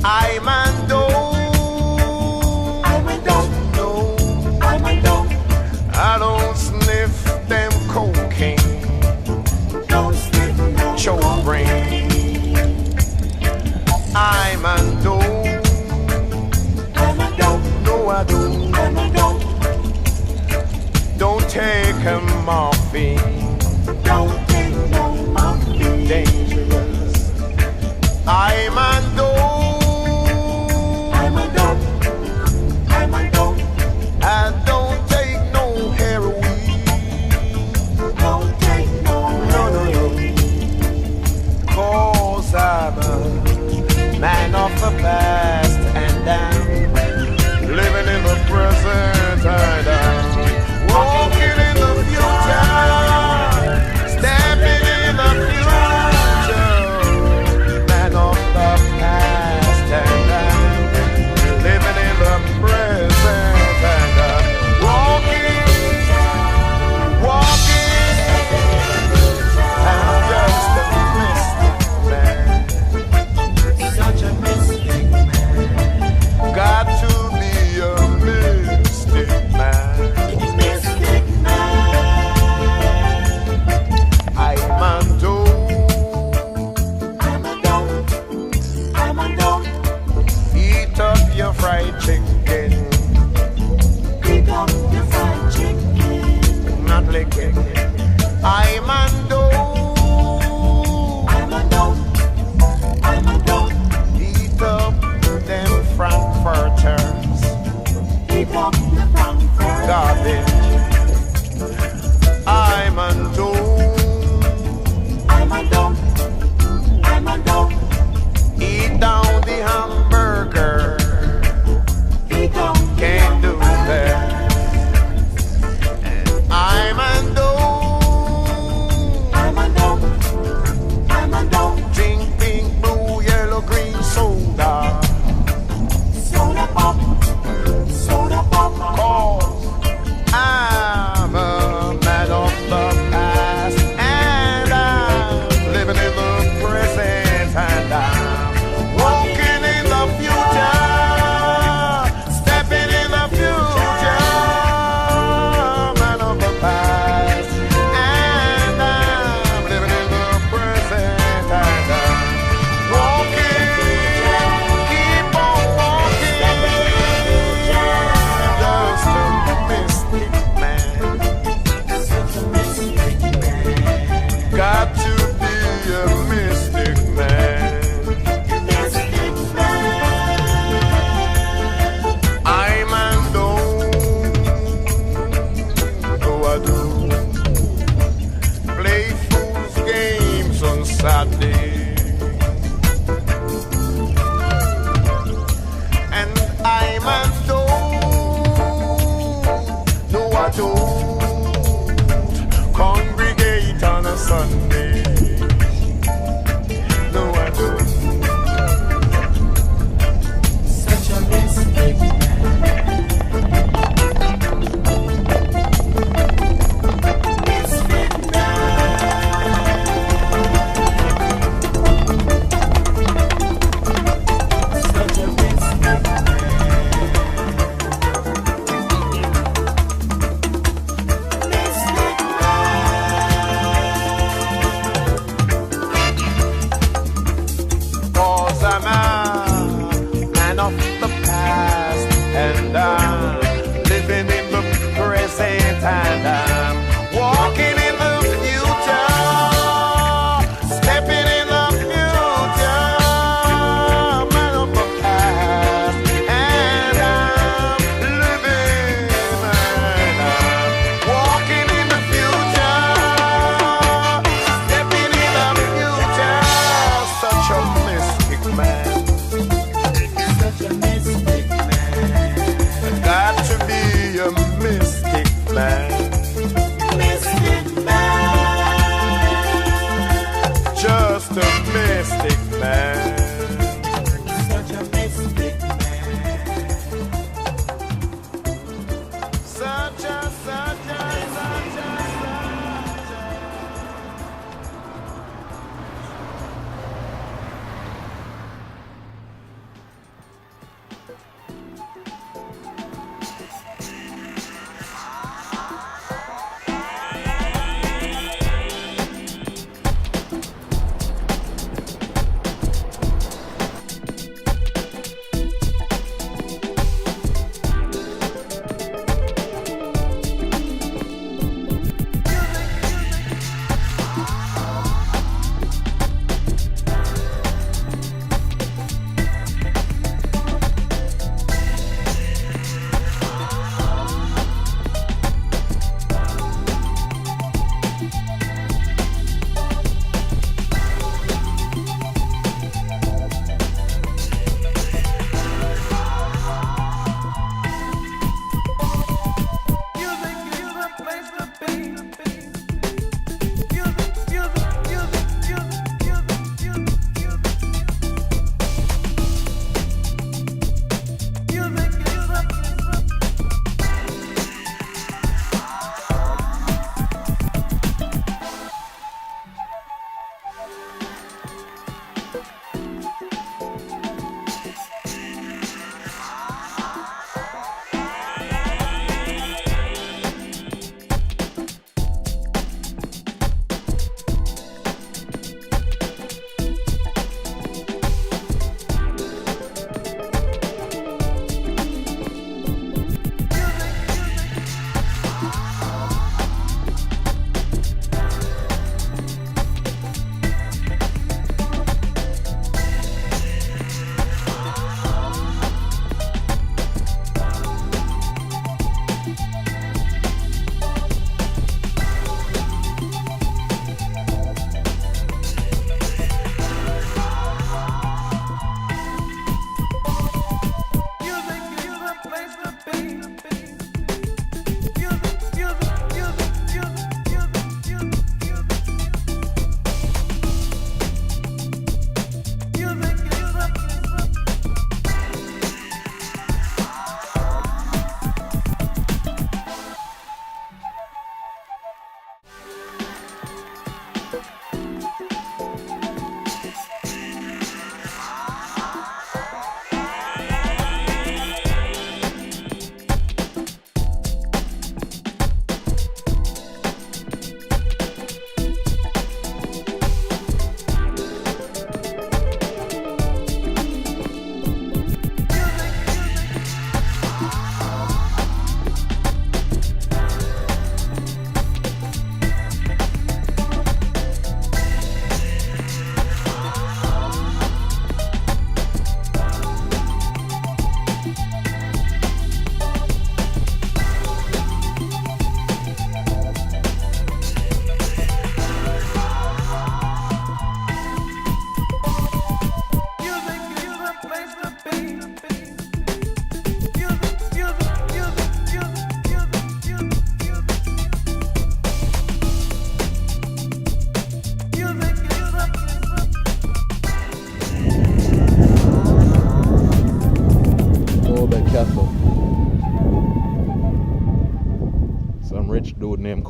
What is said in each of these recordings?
I'm a dope. I'm a dope. No, I'm a dope. I don't sniff them cocaine. Don't sniff no Choke brain. I'm a dope. I'm a dope. No, I don't. I'm a dope. Don't take a morphine. Don't take no morphine. Dangerous. I'm a dope. I'm a dope. I'm a dope. I don't take no heroin. Don't take no No, no, no. 'Cause I'm a man of the past and I'm living in the present and I'm walking in the future, stepping in the future. Man of the past and I'm living in the present and I'm walking. I'm just a mystic man. such a mystic man. Got to be a mystic man. Mystic man. I'm a dope. I'm a dope. I'm a dope. Eat up your fried chicken. Pick up your fried chicken. Not licking it. I'm a dope. I'm a dope. I'm a dope. Eat up them frankfurters. Pick up your Frankfurt. Garbage. I'm a dope. I'm a dope. I'm a dope. Eat down the hamburger.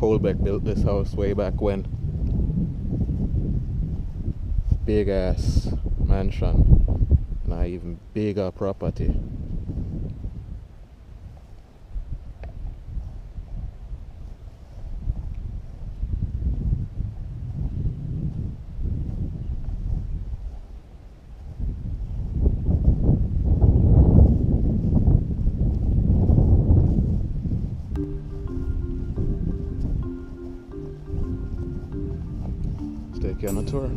Colbeck built this house way back when. Big ass mansion, not even bigger property. Let's take you on a tour.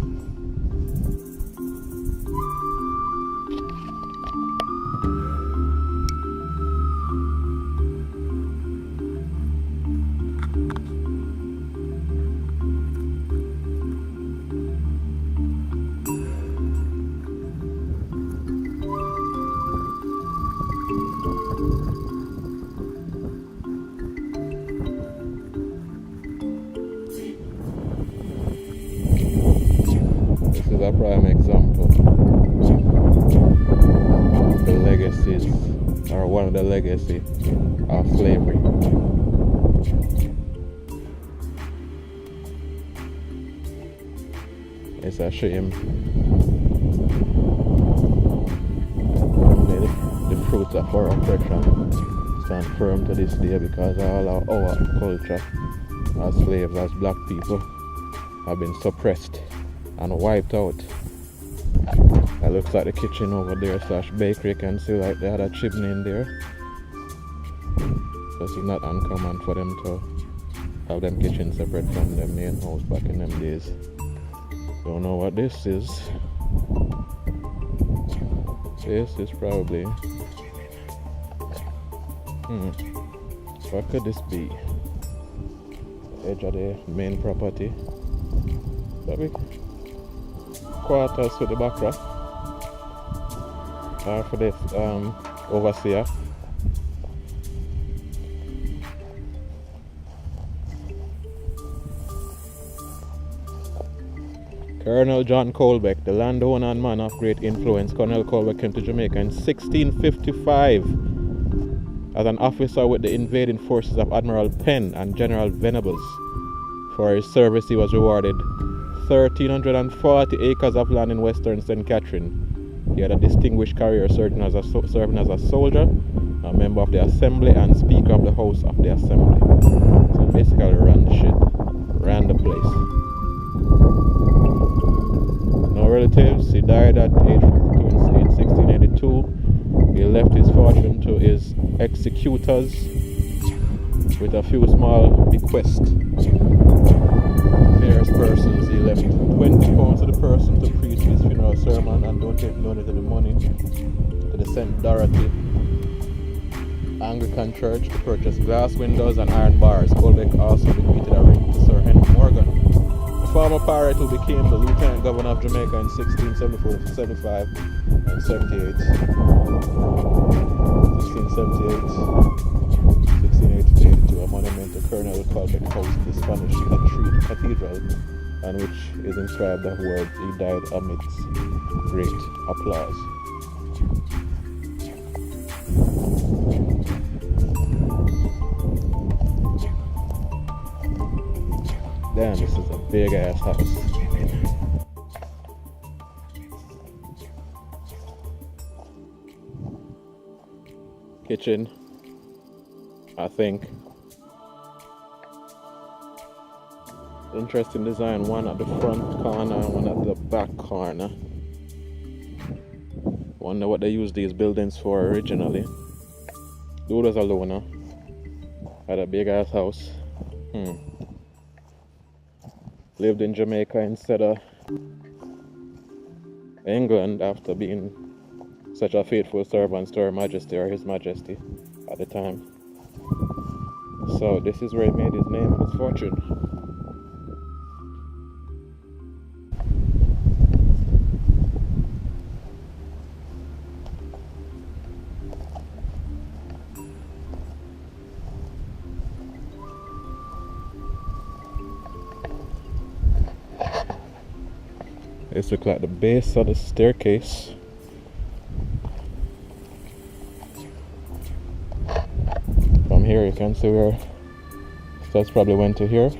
This is a prime example of the legacies, or one of the legacy of slavery. It's a shame the fruits of our oppression stand firm to this day, because all of our culture as slaves, as black people, have been suppressed and wiped out. That looks like the kitchen over there slash bakery. You can see like they had a chimney in there. So it's not uncommon for them to have them kitchen separate from the main house back in them days. Don't know what this is. This is probably what could this be? Edge of the main property. Probably quarters for the backra, or for the overseer. Colonel John Colbeck, the landowner and man of great influence. Colonel Colbeck came to Jamaica in 1655 as an officer with the invading forces of Admiral Penn and General Venables. For his service he was rewarded 1,340 acres of land in western St. Catherine. He had a distinguished career serving as a soldier, a member of the Assembly, and Speaker of the House of the Assembly. So basically ran the shit, ran the place. No relatives. He died at age 52 in 1682. He left his fortune to his executors with a few small bequests. Various persons. He left 20 pounds to the person to preach his funeral sermon, and donated the money to the St. Dorothy Anglican Church to purchase glass windows and iron bars. Colbeck also bequeathed a ring to Sir Henry Morgan, the former pirate who became the Lieutenant Governor of Jamaica in 1674, 75 and 78. 1678, 1682, a monument to Colonel Colbeck housed the Spanish Cathedral, on which is inscribed the words, "He died amidst great applause." Damn, this is a big ass house. Kitchen, I think. Interesting design, one at the front corner and one at the back corner. Wonder what they used these buildings for originally. Dude was a loner. Had a big ass house. Lived in Jamaica instead of England after being such a faithful servant to Her Majesty, or His Majesty at the time. So this is where he made his name and his fortune. This looks like the base of the staircase. From here you can see where That's probably went to here.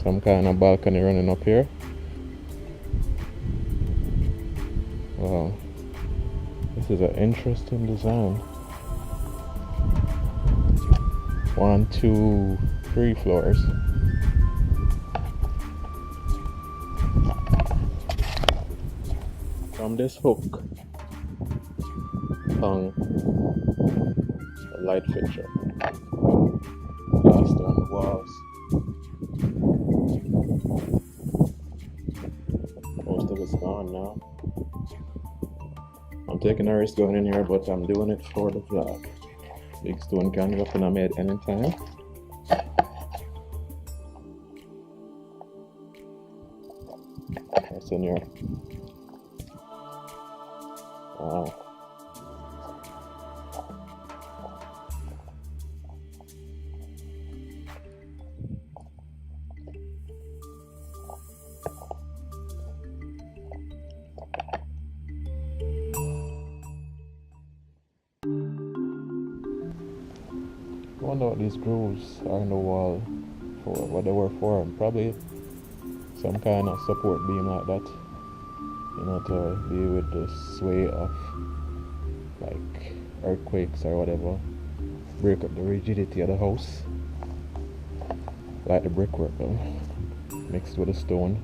Some kind of balcony running up here. Wow. This is an interesting design. 1, 2, 3 floors. From this hook hung a light fixture. Plaster on the walls. Most of it's gone now. I'm taking a risk going in here, but I'm doing it for the vlog. Big stone can drop in a made anytime. What's in here? Wow. I wonder what these grooves are in the wall for, what they were for. Probably some kind of support beam like that, you know, to deal with the sway of like earthquakes or whatever, break up the rigidity of the house, like the brickwork though, mixed with the stone.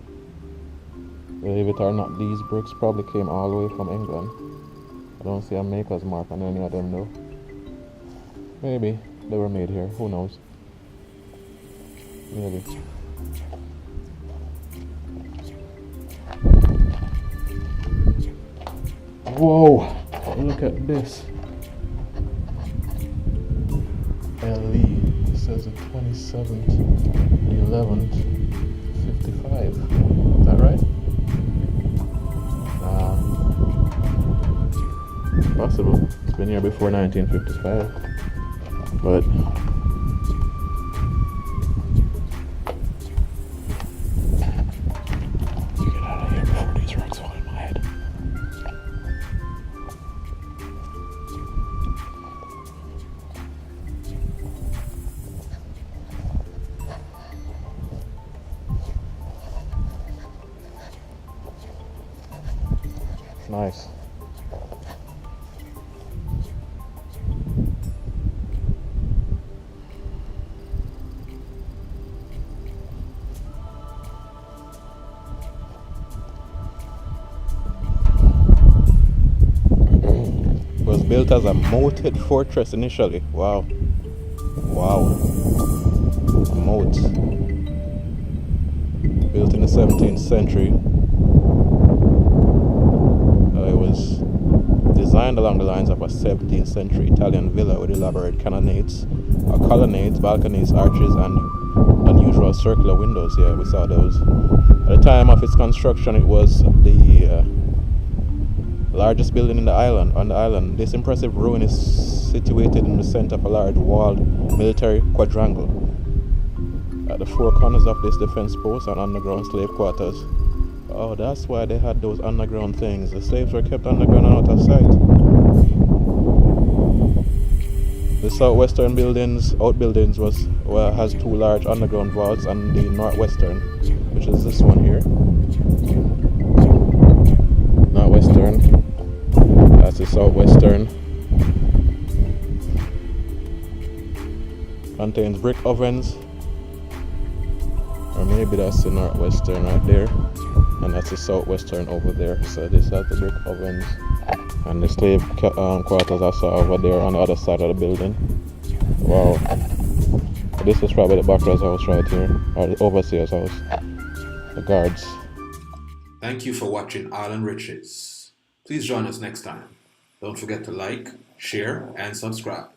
Believe it or not, these bricks probably came all the way from England. I don't see a maker's mark on any of them though. Maybe they were made here, who knows? Maybe. Whoa! Look at this. LE. It says the 27th, the 11th, 55. Is that right? Possible. It's been here before 1955. But get out of here before these rocks fall in my head. Nice. Was built as a moated fortress initially. Wow. Wow. A moat. Built in the 17th century. It was designed along the lines of a 17th century Italian villa with elaborate colonnades, balconies, arches, and unusual circular windows. Yeah, we saw those. At the time of its construction, it was the largest building on the island. This impressive ruin is situated in the center of a large walled military quadrangle. At the four corners of this defense post are underground slave quarters. Oh, that's why they had those underground things. The slaves were kept underground and out of sight. The southwestern outbuildings has two large underground vaults, and the northwestern, which is this one here. Northwestern. That's the southwestern. Contains brick ovens. Or maybe that's the northwestern right there. And that's the southwestern over there. So this has the brick ovens. And the slave quarters I saw over there on the other side of the building. Wow. This is probably the bachelor's house right here. Or the overseer's house. The guards. Thank you for watching Island Riches. Please join us next time. Don't forget to like, share, and subscribe.